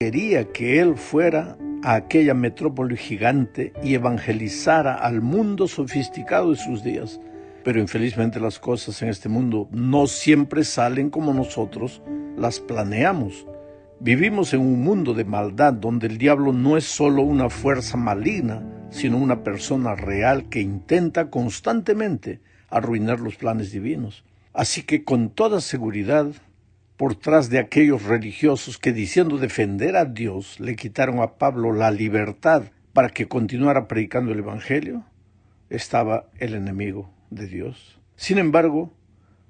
quería que él fuera a aquella metrópoli gigante y evangelizara al mundo sofisticado de sus días. Pero infelizmente las cosas en este mundo no siempre salen como nosotros las planeamos. Vivimos en un mundo de maldad donde el diablo no es solo una fuerza maligna, sino una persona real que intenta constantemente arruinar los planes divinos. Así que con toda seguridad, por tras de aquellos religiosos que diciendo defender a Dios le quitaron a Pablo la libertad para que continuara predicando el Evangelio, estaba el enemigo de Dios. Sin embargo,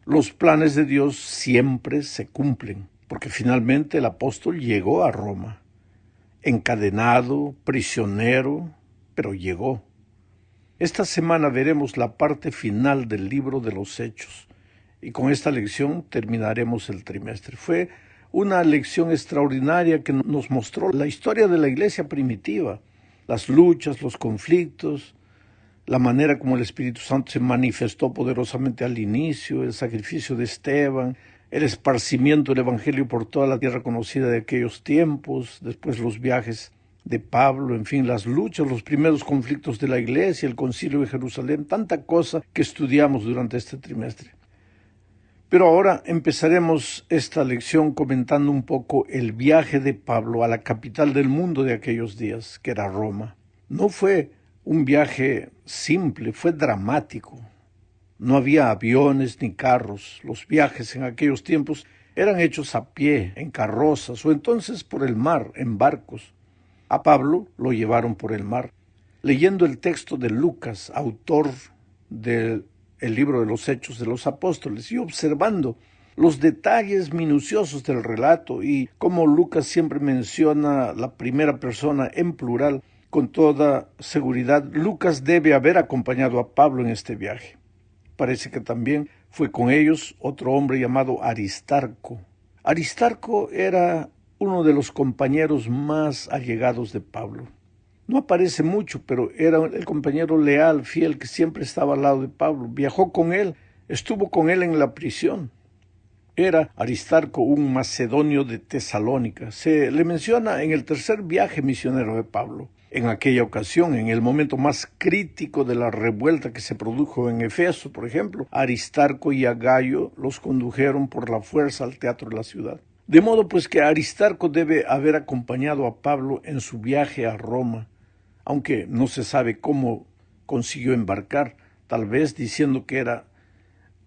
los planes de Dios siempre se cumplen, porque finalmente el apóstol llegó a Roma, encadenado, prisionero, pero llegó. Esta semana veremos la parte final del libro de los Hechos, y con esta lección terminaremos el trimestre. Fue una lección extraordinaria que nos mostró la historia de la iglesia primitiva, las luchas, los conflictos, la manera como el Espíritu Santo se manifestó poderosamente al inicio, el sacrificio de Esteban, el esparcimiento del Evangelio por toda la tierra conocida de aquellos tiempos, después los viajes de Pablo, en fin, las luchas, los primeros conflictos de la iglesia, el concilio de Jerusalén, tanta cosa que estudiamos durante este trimestre. Pero ahora empezaremos esta lección comentando un poco el viaje de Pablo a la capital del mundo de aquellos días, que era Roma. No fue un viaje simple, fue dramático. No había aviones ni carros. Los viajes en aquellos tiempos eran hechos a pie, en carrozas o entonces por el mar, en barcos. A Pablo lo llevaron por el mar. Leyendo el texto de Lucas, autor del libro de los Hechos de los Apóstoles, y observando los detalles minuciosos del relato y cómo Lucas siempre menciona la primera persona en plural, con toda seguridad, Lucas debe haber acompañado a Pablo en este viaje. Parece que también fue con ellos otro hombre llamado Aristarco. Aristarco era uno de los compañeros más allegados de Pablo. No aparece mucho, pero era el compañero leal, fiel, que siempre estaba al lado de Pablo. Viajó con él, estuvo con él en la prisión. Era Aristarco un macedonio de Tesalónica. Se le menciona en el tercer viaje misionero de Pablo. En aquella ocasión, en el momento más crítico de la revuelta que se produjo en Efeso, por ejemplo, Aristarco y a Gayo los condujeron por la fuerza al teatro de la ciudad. De modo pues que Aristarco debe haber acompañado a Pablo en su viaje a Roma, aunque no se sabe cómo consiguió embarcar, tal vez diciendo que era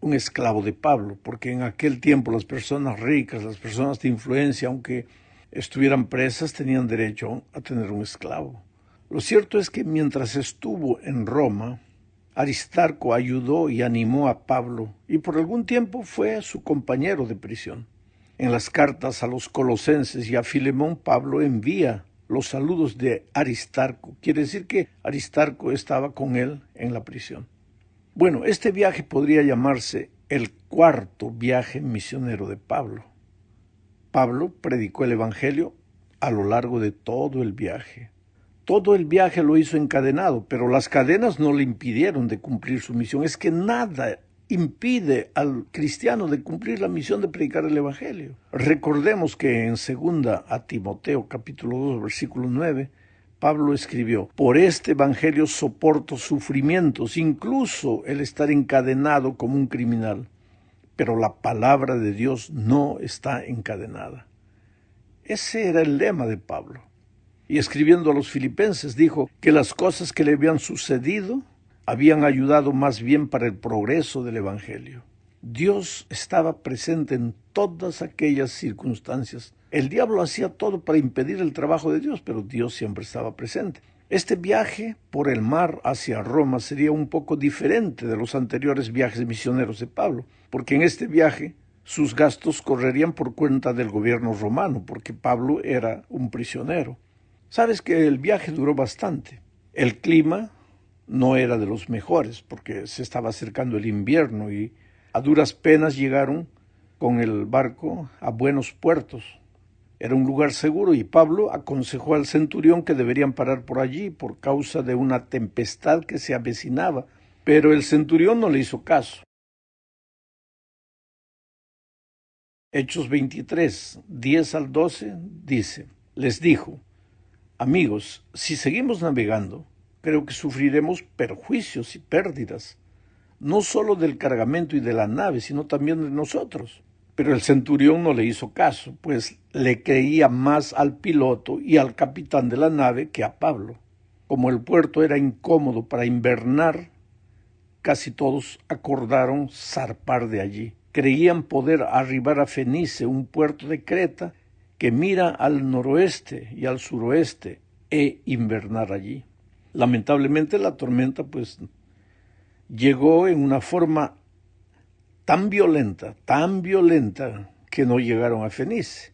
un esclavo de Pablo, porque en aquel tiempo las personas ricas, las personas de influencia, aunque estuvieran presas, tenían derecho a tener un esclavo. Lo cierto es que mientras estuvo en Roma, Aristarco ayudó y animó a Pablo, y por algún tiempo fue su compañero de prisión. En las cartas a los Colosenses y a Filemón, Pablo envía los saludos de Aristarco. Quiere decir que Aristarco estaba con él en la prisión. Bueno, este viaje podría llamarse el cuarto viaje misionero de Pablo. Pablo predicó el Evangelio a lo largo de todo el viaje. Todo el viaje lo hizo encadenado, pero las cadenas no le impidieron de cumplir su misión. Es que nada impide al cristiano de cumplir la misión de predicar el Evangelio. Recordemos que en 2 a Timoteo capítulo 2 versículo 9, Pablo escribió: por este Evangelio soporto sufrimientos, incluso el estar encadenado como un criminal. Pero la palabra de Dios no está encadenada. Ese era el lema de Pablo. Y escribiendo a los filipenses dijo que las cosas que le habían sucedido habían ayudado más bien para el progreso del Evangelio. Dios estaba presente en todas aquellas circunstancias. El diablo hacía todo para impedir el trabajo de Dios, pero Dios siempre estaba presente. Este viaje por el mar hacia Roma sería un poco diferente de los anteriores viajes misioneros de Pablo, porque en este viaje sus gastos correrían por cuenta del gobierno romano, porque Pablo era un prisionero. Sabes que el viaje duró bastante. El clima no era de los mejores, porque se estaba acercando el invierno y a duras penas llegaron con el barco a buenos puertos. Era un lugar seguro y Pablo aconsejó al centurión que deberían parar por allí por causa de una tempestad que se avecinaba, pero el centurión no le hizo caso. Hechos 23, 10 al 12 dice: Les dijo: amigos, si seguimos navegando, creo que sufriremos perjuicios y pérdidas, no solo del cargamento y de la nave, sino también de nosotros. Pero el centurión no le hizo caso, pues le creía más al piloto y al capitán de la nave que a Pablo. Como el puerto era incómodo para invernar, casi todos acordaron zarpar de allí. Creían poder arribar a Fenice, un puerto de Creta que mira al noroeste y al suroeste, e invernar allí. Lamentablemente la tormenta llegó en una forma tan violenta, que no llegaron a Fenice.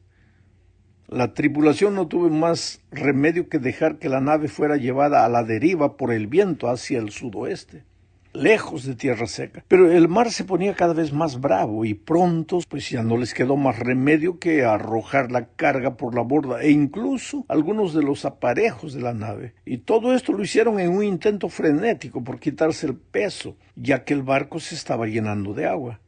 La tripulación no tuvo más remedio que dejar que la nave fuera llevada a la deriva por el viento hacia el sudoeste, lejos de tierra seca. Pero el mar se ponía cada vez más bravo y pronto ya no les quedó más remedio que arrojar la carga por la borda e incluso algunos de los aparejos de la nave. Y todo esto lo hicieron en un intento frenético por quitarse el peso, ya que el barco se estaba llenando de agua.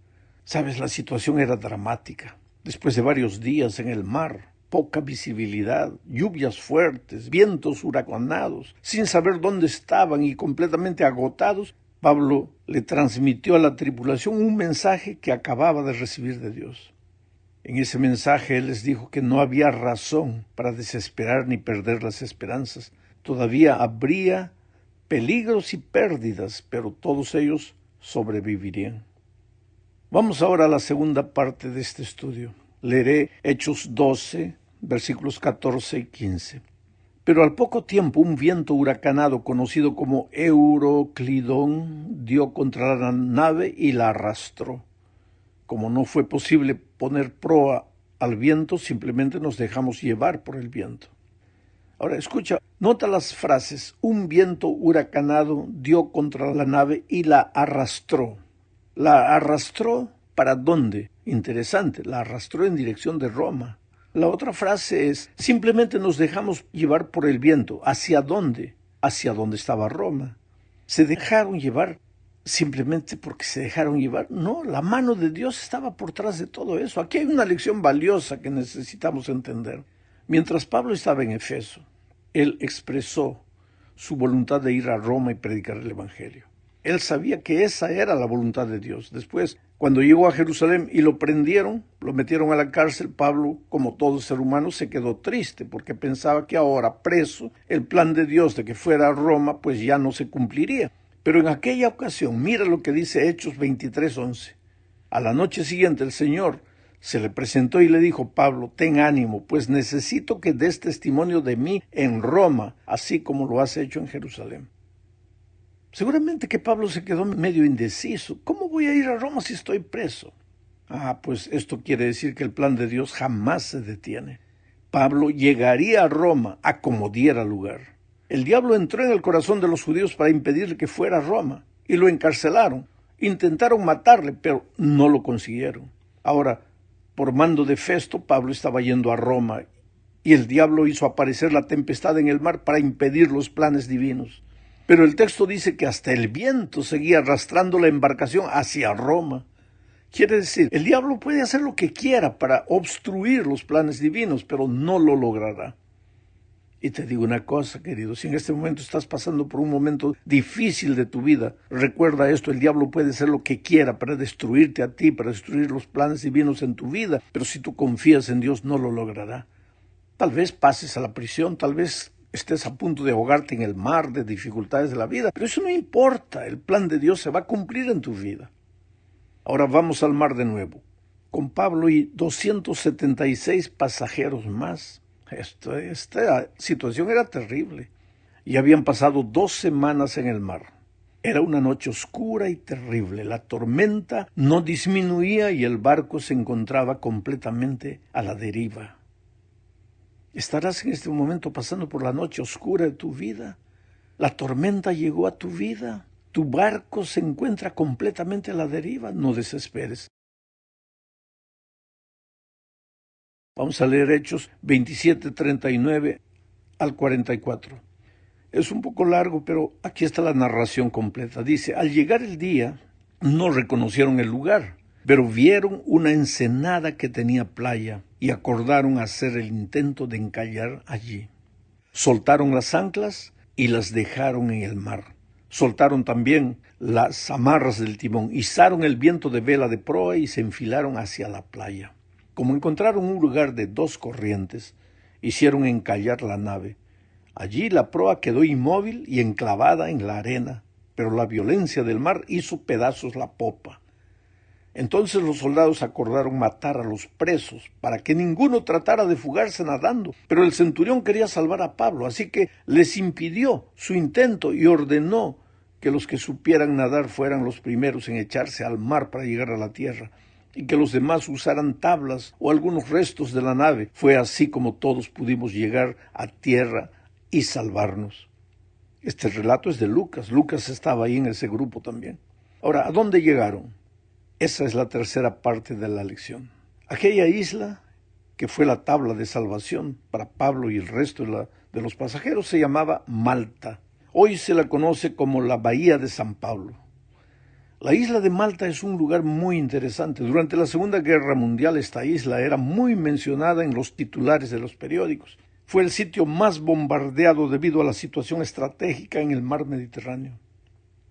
Sabes, la situación era dramática. Después de varios días en el mar, poca visibilidad, lluvias fuertes, vientos huracanados, sin saber dónde estaban y completamente agotados, Pablo le transmitió a la tripulación un mensaje que acababa de recibir de Dios. En ese mensaje él les dijo que no había razón para desesperar ni perder las esperanzas. Todavía habría peligros y pérdidas, pero todos ellos sobrevivirían. Vamos ahora a la segunda parte de este estudio. Leeré Hechos 12, versículos 14 y 15. Pero al poco tiempo un viento huracanado conocido como Euroclidón dio contra la nave y la arrastró. Como no fue posible poner proa al viento, simplemente nos dejamos llevar por el viento. Ahora escucha, nota las frases: un viento huracanado dio contra la nave y la arrastró. ¿La arrastró para dónde? Interesante, la arrastró en dirección de Roma. La otra frase es: simplemente nos dejamos llevar por el viento. ¿Hacia dónde? Hacia donde estaba Roma. ¿Se dejaron llevar simplemente porque se dejaron llevar? No, la mano de Dios estaba por detrás de todo eso. Aquí hay una lección valiosa que necesitamos entender. Mientras Pablo estaba en Efeso, él expresó su voluntad de ir a Roma y predicar el Evangelio. Él sabía que esa era la voluntad de Dios. Después, cuando llegó a Jerusalén y lo prendieron, lo metieron a la cárcel, Pablo, como todo ser humano, se quedó triste porque pensaba que ahora, preso, el plan de Dios de que fuera a Roma, ya no se cumpliría. Pero en aquella ocasión, mira lo que dice Hechos 23:11. A la noche siguiente el Señor se le presentó y le dijo: Pablo, ten ánimo, pues necesito que des testimonio de mí en Roma, así como lo has hecho en Jerusalén. Seguramente que Pablo se quedó medio indeciso. ¿Cómo voy a ir a Roma si estoy preso? Pues esto quiere decir que el plan de Dios jamás se detiene. Pablo llegaría a Roma a como diera lugar. El diablo entró en el corazón de los judíos para impedir que fuera a Roma y lo encarcelaron. Intentaron matarle, pero no lo consiguieron. Ahora, por mando de Festo, Pablo estaba yendo a Roma y el diablo hizo aparecer la tempestad en el mar para impedir los planes divinos. Pero el texto dice que hasta el viento seguía arrastrando la embarcación hacia Roma. Quiere decir, el diablo puede hacer lo que quiera para obstruir los planes divinos, pero no lo logrará. Y te digo una cosa, querido, si en este momento estás pasando por un momento difícil de tu vida, recuerda esto: el diablo puede hacer lo que quiera para destruirte a ti, para destruir los planes divinos en tu vida, pero si tú confías en Dios no lo logrará. Tal vez pases a la prisión, tal vez estés a punto de ahogarte en el mar de dificultades de la vida, pero eso no importa, el plan de Dios se va a cumplir en tu vida. Ahora vamos al mar de nuevo, con Pablo y 276 pasajeros más. Esta situación era terrible. Y habían pasado 2 semanas en el mar. Era una noche oscura y terrible. La tormenta no disminuía y el barco se encontraba completamente a la deriva. ¿Estarás en este momento pasando por la noche oscura de tu vida? La tormenta llegó a tu vida. Tu barco se encuentra completamente a la deriva. No desesperes. Vamos a leer Hechos 27, 39 al 44. Es un poco largo, pero aquí está la narración completa. Dice: al llegar el día, no reconocieron el lugar, pero vieron una ensenada que tenía playa y acordaron hacer el intento de encallar allí. Soltaron las anclas y las dejaron en el mar. Soltaron también las amarras del timón, izaron el viento de vela de proa y se enfilaron hacia la playa. Como encontraron un lugar de 2 corrientes, hicieron encallar la nave. Allí la proa quedó inmóvil y enclavada en la arena, pero la violencia del mar hizo pedazos la popa. Entonces los soldados acordaron matar a los presos para que ninguno tratara de fugarse nadando. Pero el centurión quería salvar a Pablo, así que les impidió su intento y ordenó que los que supieran nadar fueran los primeros en echarse al mar para llegar a la tierra, y que los demás usaran tablas o algunos restos de la nave. Fue así como todos pudimos llegar a tierra y salvarnos. Este relato es de Lucas. Lucas estaba ahí en ese grupo también. Ahora, ¿a dónde llegaron? Esa es la tercera parte de la lección. Aquella isla, que fue la tabla de salvación para Pablo y el resto de los pasajeros, se llamaba Malta. Hoy se la conoce como la Bahía de San Pablo. La isla de Malta es un lugar muy interesante. Durante la Segunda Guerra Mundial esta isla era muy mencionada en los titulares de los periódicos. Fue el sitio más bombardeado debido a la situación estratégica en el mar Mediterráneo.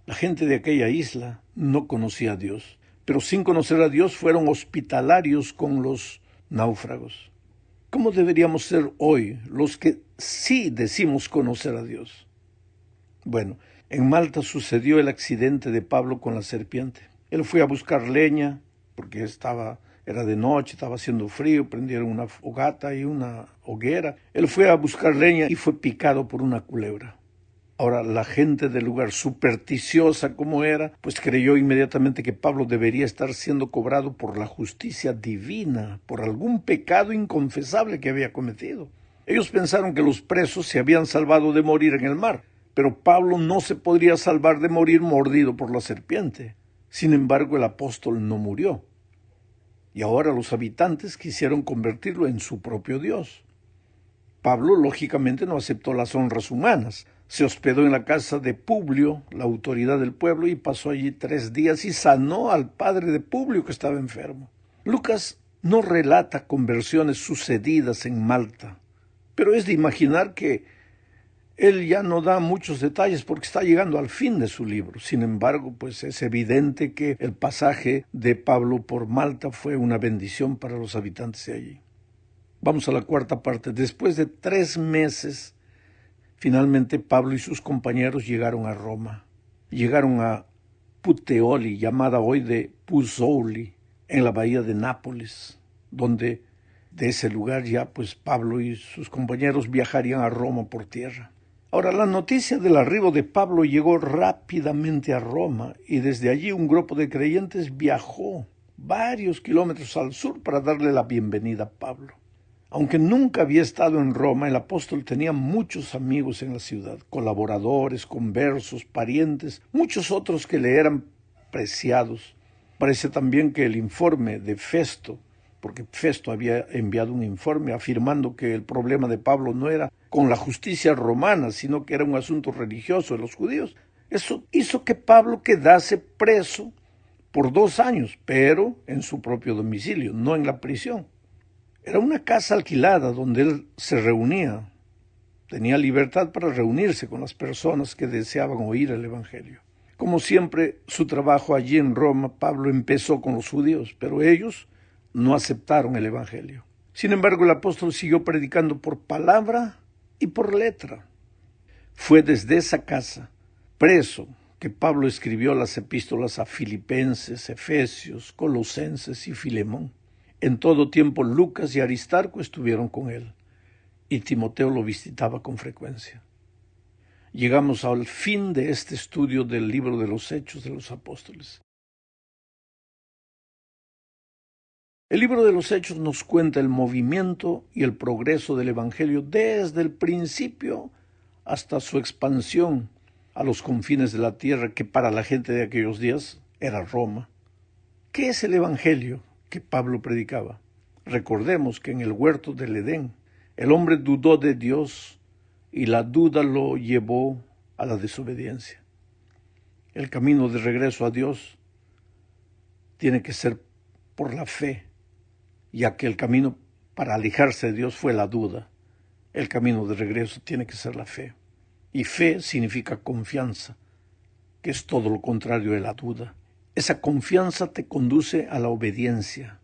La gente de aquella isla no conocía a Dios, pero sin conocer a Dios fueron hospitalarios con los náufragos. ¿Cómo deberíamos ser hoy los que sí decimos conocer a Dios? Bueno, en Malta sucedió el accidente de Pablo con la serpiente. Él fue a buscar leña porque era de noche, estaba haciendo frío, prendieron una fogata y una hoguera. Él fue a buscar leña y fue picado por una culebra. Ahora, la gente del lugar, supersticiosa como era, pues creyó inmediatamente que Pablo debería estar siendo cobrado por la justicia divina, por algún pecado inconfesable que había cometido. Ellos pensaron que los presos se habían salvado de morir en el mar, pero Pablo no se podría salvar de morir mordido por la serpiente. Sin embargo, el apóstol no murió. Y ahora los habitantes quisieron convertirlo en su propio Dios. Pablo, lógicamente, no aceptó las honras humanas. Se hospedó en la casa de Publio, la autoridad del pueblo, y pasó allí 3 días y sanó al padre de Publio que estaba enfermo. Lucas no relata conversiones sucedidas en Malta, pero es de imaginar que él ya no da muchos detalles porque está llegando al fin de su libro. Sin embargo, pues es evidente que el pasaje de Pablo por Malta fue una bendición para los habitantes de allí. Vamos a la cuarta parte. Después de 3 meses, finalmente Pablo y sus compañeros llegaron a Roma. Llegaron a Puteoli, llamada hoy de Puzzoli, en la bahía de Nápoles, donde de ese lugar ya pues Pablo y sus compañeros viajarían a Roma por tierra. Ahora, la noticia del arribo de Pablo llegó rápidamente a Roma y desde allí un grupo de creyentes viajó varios kilómetros al sur para darle la bienvenida a Pablo. Aunque nunca había estado en Roma, el apóstol tenía muchos amigos en la ciudad, colaboradores, conversos, parientes, muchos otros que le eran preciados. Parece también que el informe de Festo, porque Festo había enviado un informe afirmando que el problema de Pablo no era con la justicia romana, sino que era un asunto religioso de los judíos. Eso hizo que Pablo quedase preso por 2 años, pero en su propio domicilio, no en la prisión. Era una casa alquilada donde él se reunía. Tenía libertad para reunirse con las personas que deseaban oír el Evangelio. Como siempre, su trabajo allí en Roma, Pablo empezó con los judíos, pero ellos no aceptaron el Evangelio. Sin embargo, el apóstol siguió predicando por palabra y por letra. Fue desde esa casa, preso, que Pablo escribió las epístolas a Filipenses, Efesios, Colosenses y Filemón. En todo tiempo Lucas y Aristarco estuvieron con él, y Timoteo lo visitaba con frecuencia. Llegamos al fin de este estudio del libro de los Hechos de los Apóstoles. El libro de los Hechos nos cuenta el movimiento y el progreso del Evangelio desde el principio hasta su expansión a los confines de la tierra, que para la gente de aquellos días era Roma. ¿Qué es el Evangelio que Pablo predicaba? Recordemos que en el huerto del Edén, el hombre dudó de Dios y la duda lo llevó a la desobediencia. El camino de regreso a Dios tiene que ser por la fe, ya que el camino para alejarse de Dios fue la duda. El camino de regreso tiene que ser la fe. Y fe significa confianza, que es todo lo contrario de la duda. Esa confianza te conduce a la obediencia.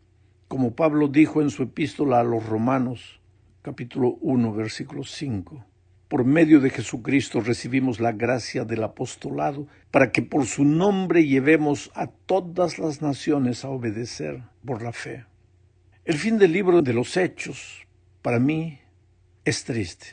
Como Pablo dijo en su epístola a los Romanos, capítulo 1, versículo 5. Por medio de Jesucristo recibimos la gracia del apostolado para que por su nombre llevemos a todas las naciones a obedecer por la fe. El fin del libro de los Hechos, para mí, es triste,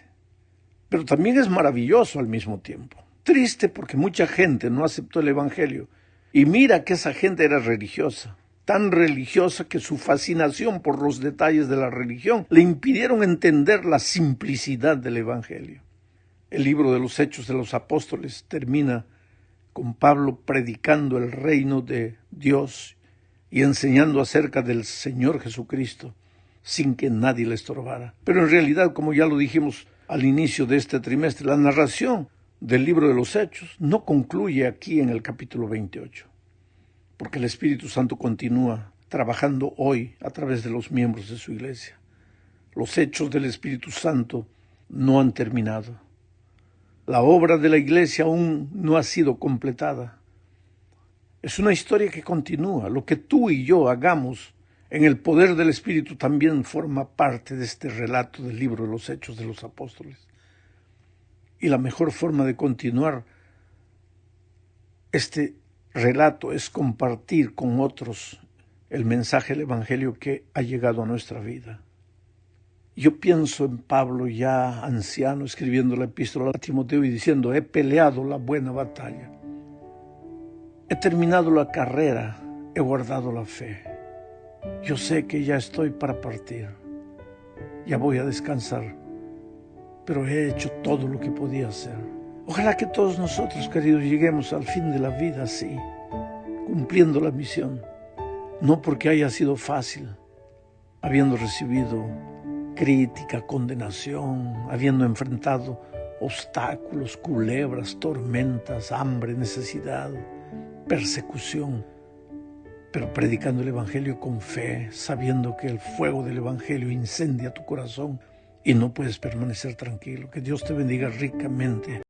pero también es maravilloso al mismo tiempo. Triste porque mucha gente no aceptó el Evangelio. Y mira que esa gente era religiosa, tan religiosa que su fascinación por los detalles de la religión le impidieron entender la simplicidad del Evangelio. El libro de los Hechos de los Apóstoles termina con Pablo predicando el reino de Dios y enseñando acerca del Señor Jesucristo sin que nadie le estorbara. Pero en realidad, como ya lo dijimos al inicio de este trimestre, la narración del libro de los Hechos no concluye aquí en el capítulo 28, porque el Espíritu Santo continúa trabajando hoy a través de los miembros de su iglesia. Los hechos del Espíritu Santo no han terminado. La obra de la iglesia aún no ha sido completada. Es una historia que continúa. Lo que tú y yo hagamos en el poder del Espíritu también forma parte de este relato del libro de los Hechos de los Apóstoles. Y la mejor forma de continuar este relato es compartir con otros el mensaje del Evangelio que ha llegado a nuestra vida. Yo pienso en Pablo ya anciano escribiendo la epístola a Timoteo y diciendo: he peleado la buena batalla, he terminado la carrera, he guardado la fe. Yo sé que ya estoy para partir, ya voy a descansar, pero he hecho todo lo que podía hacer. Ojalá que todos nosotros, queridos, lleguemos al fin de la vida así, cumpliendo la misión, no porque haya sido fácil, habiendo recibido crítica, condenación, habiendo enfrentado obstáculos, culebras, tormentas, hambre, necesidad, persecución, pero predicando el Evangelio con fe, sabiendo que el fuego del Evangelio incendia tu corazón y no puedes permanecer tranquilo. Que Dios te bendiga ricamente.